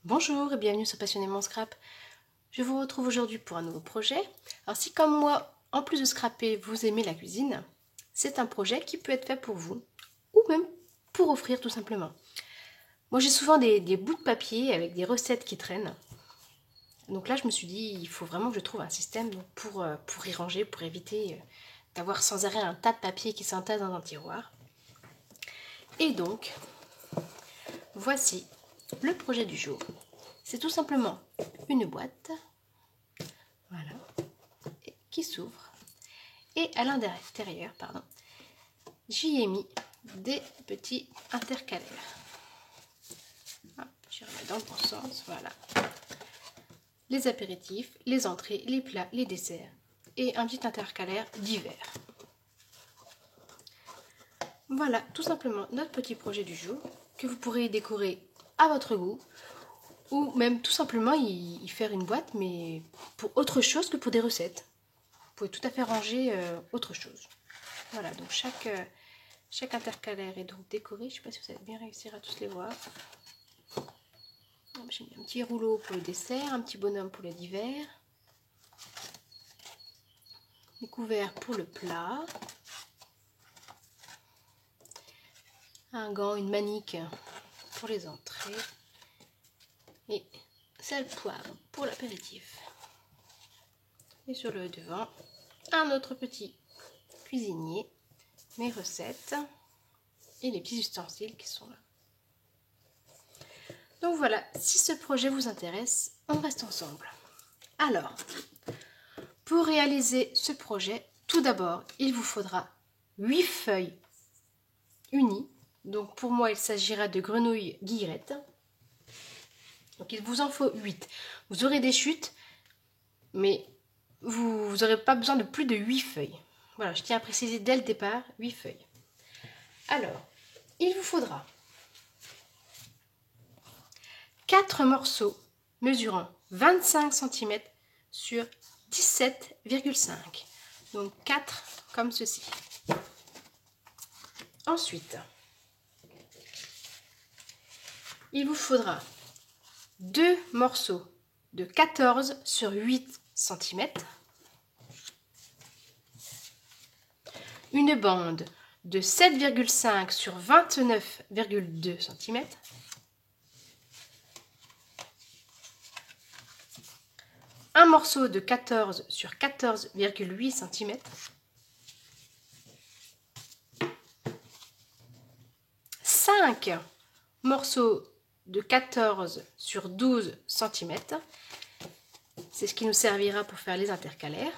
Bonjour et bienvenue sur Passionnément Scrap. Je vous retrouve aujourd'hui pour un nouveau projet. Alors si comme moi, en plus de scraper, vous aimez la cuisine, c'est un projet qui peut être fait pour vous ou même pour offrir tout simplement. Moi j'ai souvent des bouts de papier avec des recettes qui traînent. Donc là je me suis dit il faut vraiment que je trouve un système pour y ranger, pour éviter d'avoir sans arrêt un tas de papier qui s'entasse dans un tiroir. Et donc, voici le projet du jour. C'est tout simplement une boîte, voilà, qui s'ouvre. Et à l'intérieur, j'y ai mis des petits intercalaires. Hop, je remets dans le bon sens, voilà. Les apéritifs, les entrées, les plats, les desserts. Et un petit intercalaire d'hiver. Voilà, tout simplement notre petit projet du jour, que vous pourrez décorer à votre goût, ou même tout simplement y faire une boîte, mais pour autre chose que pour des recettes. Vous pouvez tout à fait ranger autre chose. Voilà, donc chaque intercalaire est donc décoré. Je ne sais pas si vous allez bien réussir à tous les voir. J'ai mis un petit rouleau pour le dessert, un petit bonhomme pour le d'hiver, des couverts pour le plat, un gant, une manique pour les entrées et sel poivre pour l'apéritif. Et sur le devant, un autre petit cuisinier, mes recettes et les petits ustensiles qui sont là. Donc voilà, si ce projet vous intéresse, on reste ensemble. Alors, pour réaliser ce projet, tout d'abord, il vous faudra 8 feuilles unies. Donc pour moi, il s'agira de grenouilles guillerettes. Donc il vous en faut 8. Vous aurez des chutes, mais vous n'aurez pas besoin de plus de 8 feuilles. Voilà, je tiens à préciser dès le départ, 8 feuilles. Alors, il vous faudra 4 morceaux mesurant 25 cm sur 17,5. Donc 4 comme ceci. Ensuite, il vous faudra 2 morceaux de 14 sur 8 cm. Une bande de 7,5 sur 29,2 cm. Un morceau de 14 sur 14,8 cm. 5 morceaux de 14 sur 12 cm. C'est ce qui nous servira pour faire les intercalaires.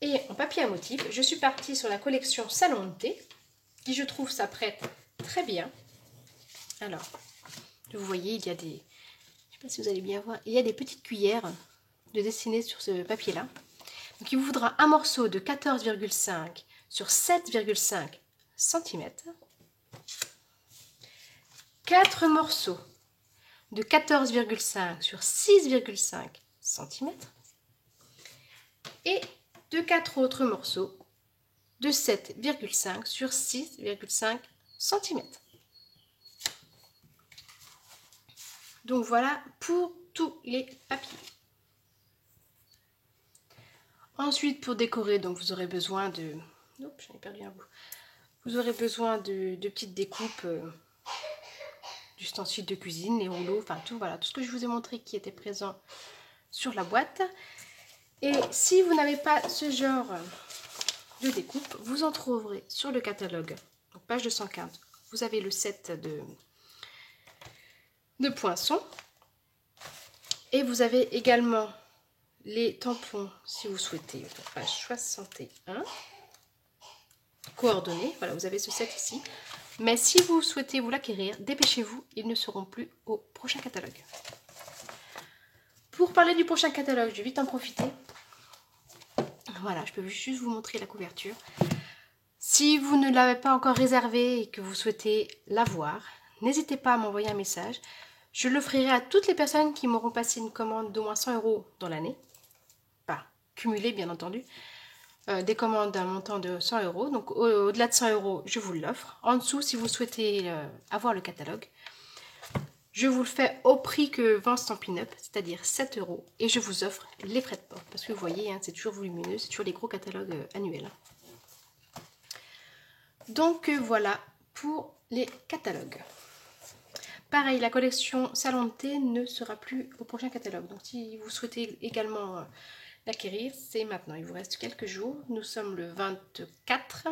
Et en papier à motif, je suis partie sur la collection Salon de thé, qui je trouve s'apprête très bien. Alors, vous voyez, il y a des, je ne sais pas si vous allez bien voir, il y a des petites cuillères de dessiner sur ce papier-là. Donc il vous faudra un morceau de 14,5 sur 7,5 cm. 4 morceaux de 14,5 sur 6,5 cm. Et de 4 autres morceaux de 7,5 sur 6,5 cm. Donc voilà pour tous les papiers. Ensuite, pour décorer, donc vous aurez besoin de... Oups, j'en ai perdu un bout. Vous aurez besoin de petites découpes d'ustensiles de cuisine, les rouleaux, enfin tout, voilà, tout ce que je vous ai montré qui était présent sur la boîte. Et si vous n'avez pas ce genre de découpe, vous en trouverez sur le catalogue, donc page 215. Vous avez le set de poinçons. Et vous avez également les tampons, si vous souhaitez, donc page 61. Coordonnées, voilà, vous avez ce set ici. Mais si vous souhaitez vous l'acquérir, dépêchez-vous, ils ne seront plus au prochain catalogue. Pour parler du prochain catalogue, je vais vite en profiter. Voilà, je peux juste vous montrer la couverture. Si vous ne l'avez pas encore réservé et que vous souhaitez l'avoir, n'hésitez pas à m'envoyer un message. Je l'offrirai à toutes les personnes qui m'auront passé une commande d'au moins 100 € dans l'année. Pas cumulée, bien entendu. Des commandes d'un montant de 100 €. Donc au-delà de 100 €, je vous l'offre. En dessous, si vous souhaitez avoir le catalogue, Je vous le fais au prix que vend Stampin' Up, c'est-à-dire 7 €. Et je vous offre les frais de port. Parce que vous voyez, hein, c'est toujours volumineux, c'est toujours les gros catalogues annuels. Donc voilà pour les catalogues. Pareil, la collection Salon de thé ne sera plus au prochain catalogue. Donc si vous souhaitez également l'acquérir, c'est maintenant. Il vous reste quelques jours. Nous sommes le 24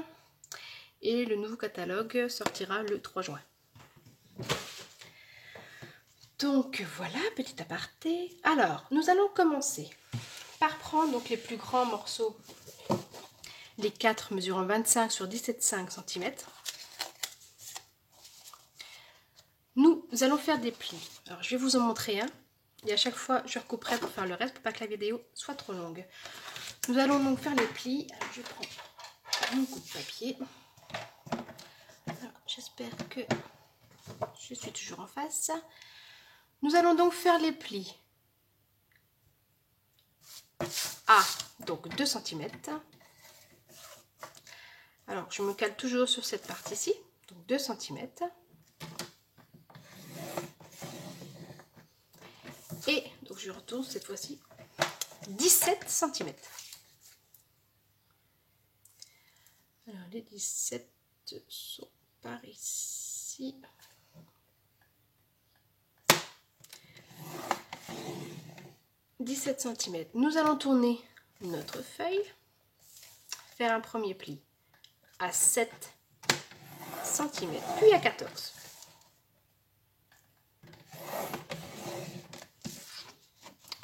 et le nouveau catalogue sortira le 3 juin. Donc voilà, petit aparté. Alors, nous allons commencer par prendre donc les plus grands morceaux, les 4 mesurant 25 sur 17,5 cm. Nous allons faire des plis. Alors, je vais vous en montrer un. Et à chaque fois, je recouperai pour faire le reste, pour pas que la vidéo soit trop longue. Nous allons donc faire les plis. Alors, je prends mon coup de papier. J'espère que je suis toujours en face. Nous allons donc faire les plis à donc 2 cm. Alors, je me cale toujours sur cette partie-ci, donc 2 cm. Et donc, je retourne cette fois-ci 17 cm. Alors, les 17 sont par ici. « 17 cm. Nous allons tourner notre feuille, faire un premier pli à 7 cm, puis à 14.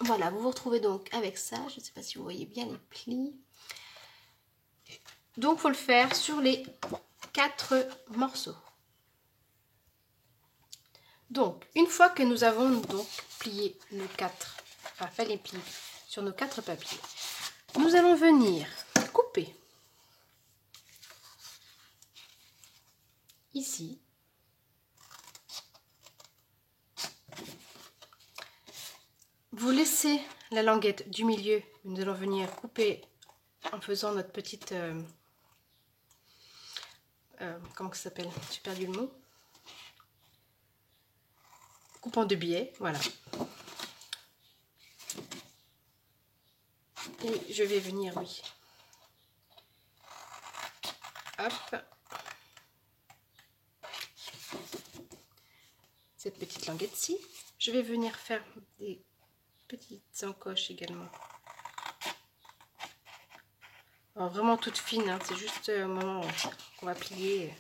Voilà, vous vous retrouvez donc avec ça. Je ne sais pas si vous voyez bien les plis. Donc, il faut le faire sur les 4 morceaux. Donc, une fois que nous avons donc plié nos 4, enfin fait les plis sur nos 4 papiers, nous allons venir couper ici. Vous laissez la languette du milieu, nous allons venir couper en faisant notre petite... comment ça s'appelle? J'ai perdu le mot. Coupant de biais, voilà. Et je vais venir, oui. Hop. Cette petite languette-ci. Je vais venir faire des petites encoches également. Alors, vraiment toutes fines, hein. C'est juste au moment qu'on va plier.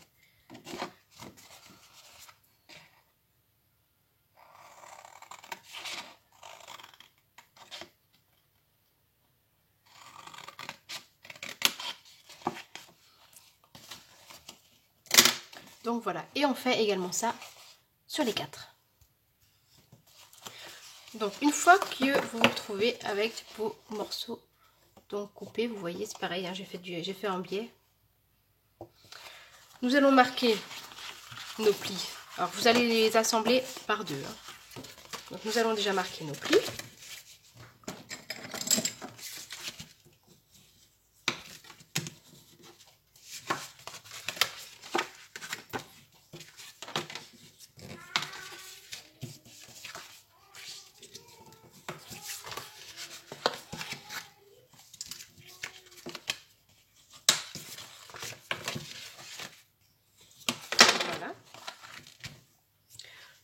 Donc voilà, et on fait également ça sur les 4. Donc une fois que vous vous retrouvez avec vos morceaux donc coupés, vous voyez c'est pareil, hein, j'ai fait en biais. Nous allons marquer nos plis. Alors vous allez les assembler par deux. Hein. Donc nous allons déjà marquer nos plis.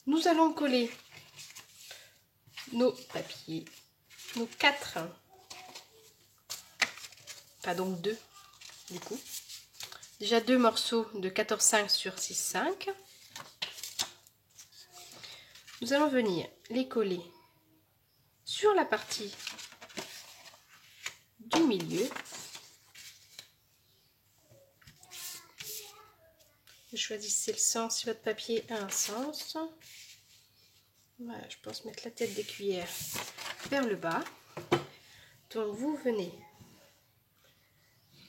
Nous allons coller nos papiers, nos 4, pas donc 2 du coup, déjà 2 morceaux de 14,5 sur 6,5. Nous allons venir les coller sur la partie du milieu. Choisissez le sens si votre papier a un sens. Voilà, je pense mettre la tête des cuillères vers le bas. Donc vous venez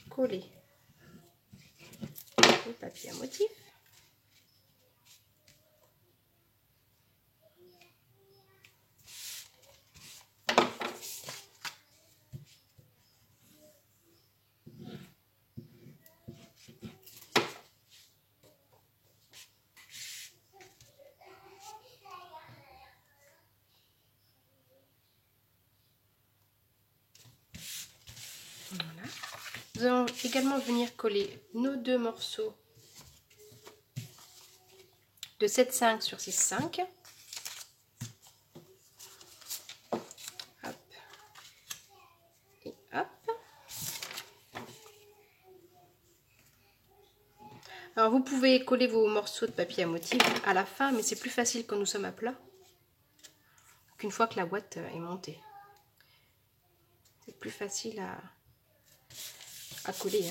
coller le papier à motif. Nous allons également venir coller nos deux morceaux de 7,5 sur 6,5. Hop. Et hop. Alors vous pouvez coller vos morceaux de papier à motif à la fin, mais c'est plus facile quand nous sommes à plat qu'une fois que la boîte est montée. C'est plus facile à coller.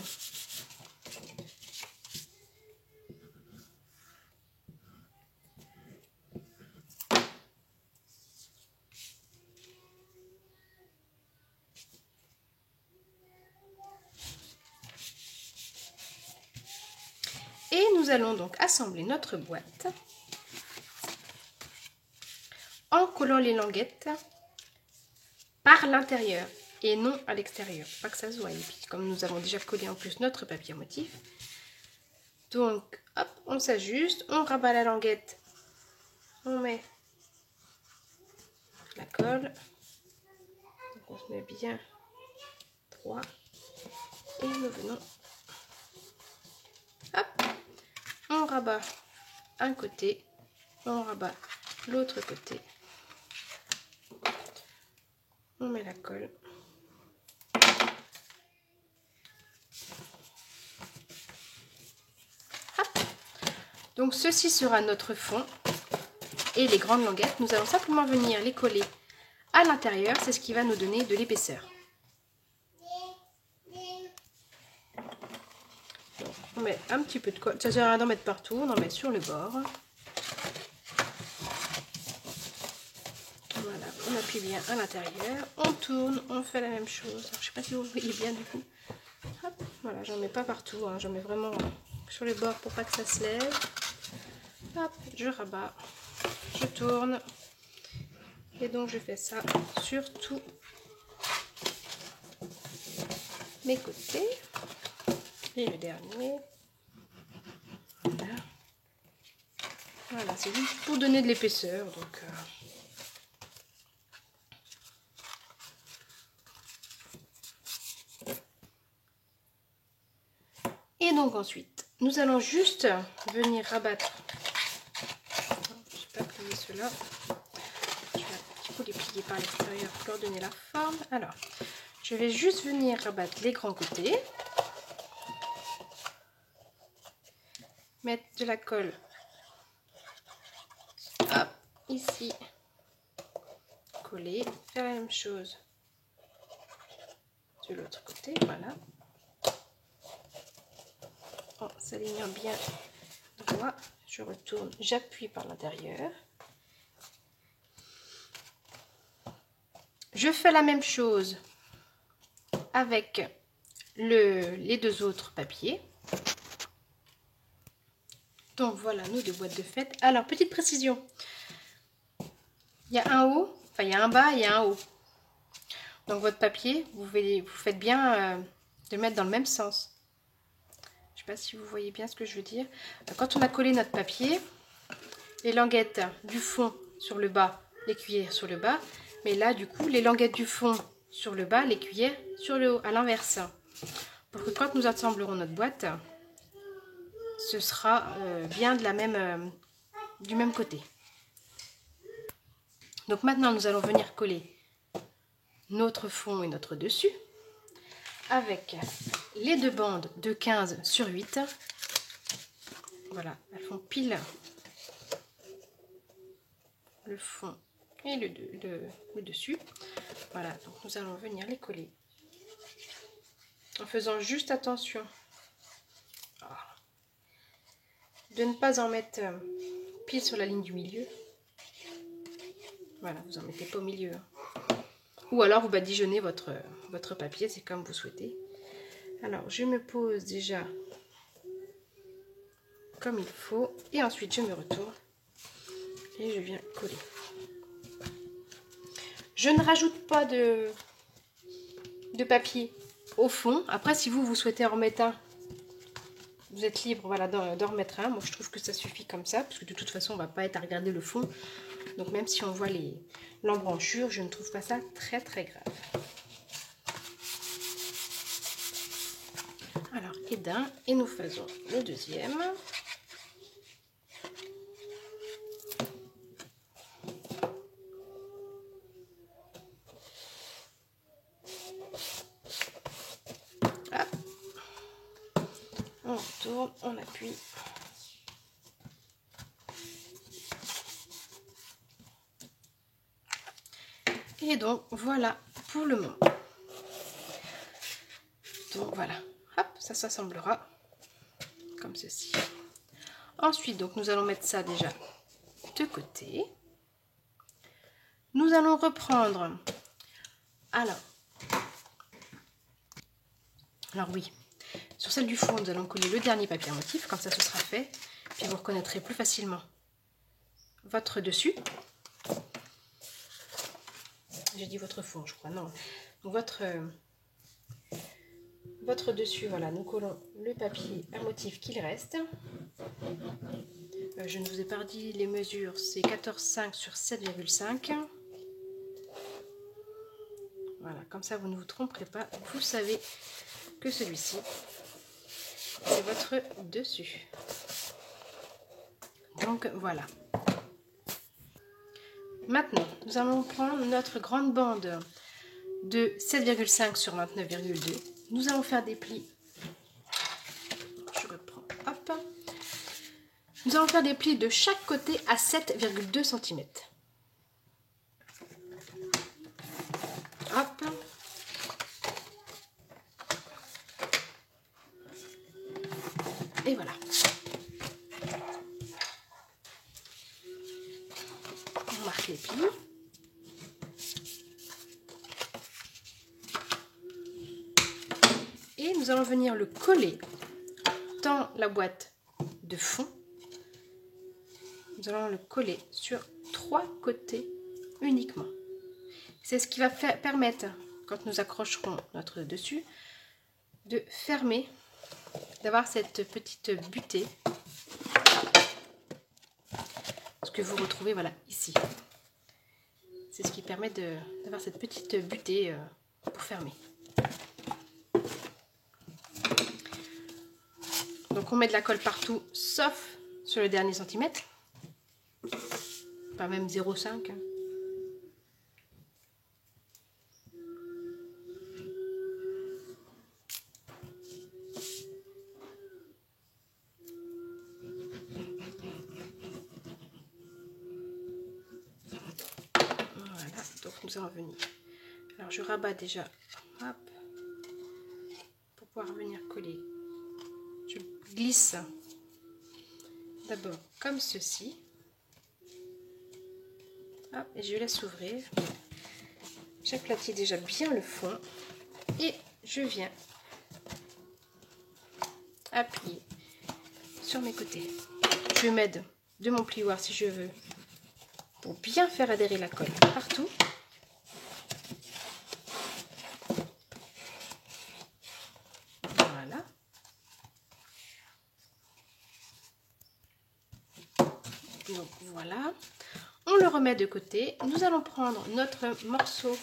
Et nous allons donc assembler notre boîte en collant les languettes par l'intérieur et non à l'extérieur, pas que ça se voie. Et puis comme nous avons déjà collé en plus notre papier à motif, donc hop, on s'ajuste, on rabat la languette, on met la colle, donc on se met bien droit et nous venons, hop, on rabat un côté, on rabat l'autre côté, on met la colle. Hop. Donc ceci sera notre fond et les grandes languettes, nous allons simplement venir les coller à l'intérieur, c'est ce qui va nous donner de l'épaisseur. On met un petit peu de colle, ça sert à rien d'en mettre partout, on en met sur le bord. Voilà, on appuie bien à l'intérieur, on tourne, on fait la même chose. Alors, je ne sais pas si vous voyez bien du coup. Hop, voilà, j'en mets pas partout, hein, j'en mets vraiment sur les bords pour pas que ça se lève. Hop, je rabats, je tourne. Et donc je fais ça sur tous mes côtés. Et le dernier. Voilà. Voilà, c'est juste pour donner de l'épaisseur. Donc et donc ensuite, nous allons juste venir rabattre. Je n'ai pas plié cela. Je vais un petit peu les plier par l'extérieur pour leur donner la forme. Alors, je vais juste venir rabattre les grands côtés. Mettre de la colle. Hop, ici. Coller. Faire la même chose de l'autre côté. Voilà. En s'alignant bien droit, je retourne, j'appuie par l'intérieur. Je fais la même chose avec les deux autres papiers. Donc voilà nos deux boîtes de fête. Alors petite précision, il y a un haut, enfin il y a un bas et il y a un haut. Donc votre papier, vous faites bien de le mettre dans le même sens. Je ne sais pas si vous voyez bien ce que je veux dire. Quand on a collé notre papier, les languettes du fond sur le bas, les cuillères sur le bas. Mais là, du coup, les languettes du fond sur le bas, les cuillères sur le haut, à l'inverse. Pour que quand nous assemblerons notre boîte, ce sera bien de du même côté. Donc maintenant, nous allons venir coller notre fond et notre dessus avec les deux bandes de 15 sur 8. Voilà, elles font pile le fond et le dessus. Voilà, donc nous allons venir les coller en faisant juste attention de ne pas en mettre pile sur la ligne du milieu. Voilà, vous en mettez pas au milieu. Ou alors vous badigeonnez votre papier, c'est comme vous souhaitez. Alors je me pose déjà comme il faut et ensuite je me retourne et je viens coller. Je ne rajoute pas de papier au fond. Après, si vous souhaitez en remettre un, vous êtes libre, voilà, d'en remettre un. Moi, je trouve que ça suffit comme ça, parce que de toute façon, on ne va pas être à regarder le fond. Donc, même si on voit l'embranchure, je ne trouve pas ça très très grave. et d'un. Et nous faisons le deuxième. Hop. On tourne, on appuie. Et donc voilà pour le moment. Donc voilà, hop, ça s'assemblera comme ceci. Ensuite, donc nous allons mettre ça déjà de côté. Nous allons reprendre. Alors oui, sur celle du fond, nous allons coller le dernier papier à motif, comme ça ce sera fait. Puis vous reconnaîtrez plus facilement votre dessus. J'ai dit votre fond, je crois, non. Votre dessus, voilà, nous collons le papier à motif qu'il reste. Je ne vous ai pas dit les mesures, c'est 14,5 sur 7,5. Voilà, comme ça vous ne vous tromperez pas, vous savez que celui-ci, c'est votre dessus. Donc voilà. Maintenant, nous allons prendre notre grande bande de 7,5 sur 29,2. Nous allons faire des plis. Je reprends, hop. Nous allons faire des plis de chaque côté à 7,2 cm. Hop. Et voilà. On marque les plis. Et nous allons venir le coller dans la boîte de fond. Nous allons le coller sur 3 côtés uniquement. C'est ce qui va permettre, quand nous accrocherons notre dessus, de fermer, d'avoir cette petite butée. Ce que vous retrouvez, voilà, ici. C'est ce qui permet d'avoir cette petite butée pour fermer. Donc on met de la colle partout, sauf sur le dernier centimètre. Pas même 0,5. Voilà, donc nous allons venir. Alors je rabats déjà, hop, pour pouvoir venir coller. Je glisse d'abord comme ceci. Hop, et je laisse ouvrir. J'aplatis déjà bien le fond et je viens appuyer sur mes côtés. Je m'aide de mon plioir si je veux pour bien faire adhérer la colle partout. Voilà. Donc voilà. On le remet de côté. Nous allons prendre notre morceau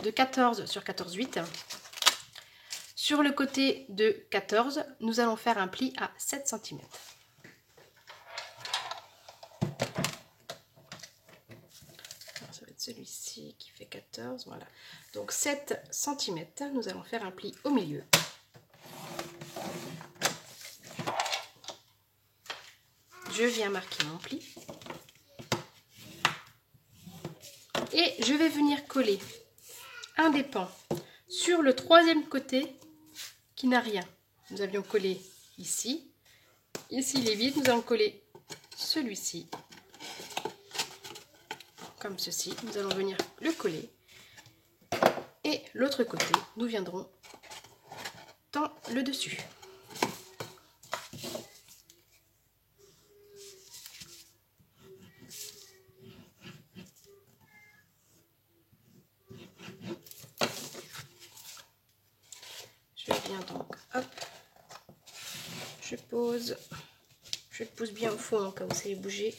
de 14 sur 14,8. Sur le côté de 14, nous allons faire un pli à 7 cm. Ça va être celui-ci qui fait 14, voilà. Donc 7 cm, nous allons faire un pli au milieu. Je viens marquer mon pli. Et je vais venir coller un des pans sur le troisième côté qui n'a rien. Nous avions collé ici. Ici il est vide, nous allons coller celui-ci. Comme ceci, nous allons venir le coller. Et l'autre côté, nous viendrons dans le dessus. Je viens donc, hop, je pose, je le pousse bien au fond en cas où ça ait bougé.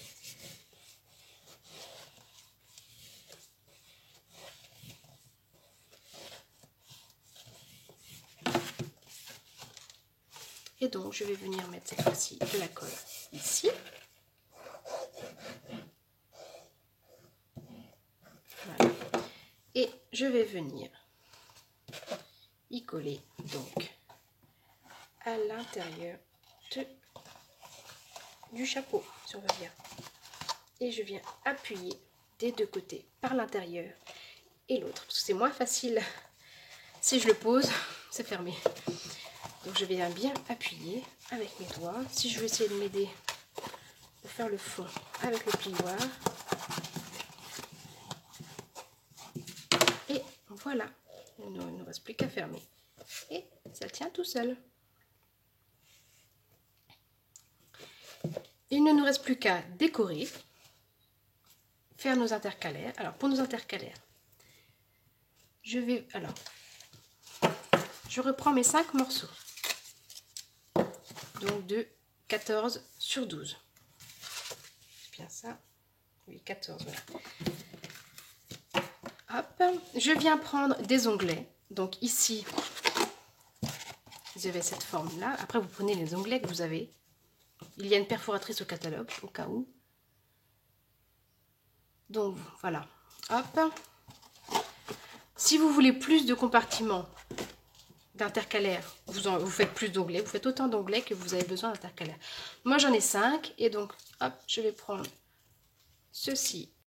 Et donc, je vais venir mettre cette fois-ci de la colle ici. Voilà. Et je vais venir y coller donc à l'intérieur du chapeau, si on veut bien. Et je viens appuyer des deux côtés, par l'intérieur et l'autre, parce que c'est moins facile si je le pose, c'est fermé. Donc je viens bien appuyer avec mes doigts. Si je veux essayer de m'aider pour faire le fond avec le plioir. Et voilà, il ne nous reste plus qu'à fermer. Et ça tient tout seul. Il ne nous reste plus qu'à décorer, faire nos intercalaires. Alors pour nos intercalaires, je reprends mes 5 morceaux. Donc de 14 sur 12. C'est bien ça. Oui, 14, voilà. Hop, je viens prendre des onglets. Donc ici, vous avez cette forme-là. Après, vous prenez les onglets que vous avez. Il y a une perforatrice au catalogue, au cas où. Donc, voilà. Hop. Si vous voulez plus de compartiments d'intercalaires, vous faites plus d'onglets. Vous faites autant d'onglets que vous avez besoin d'intercalaires. Moi, j'en ai 5. Et donc, hop, je vais prendre ceci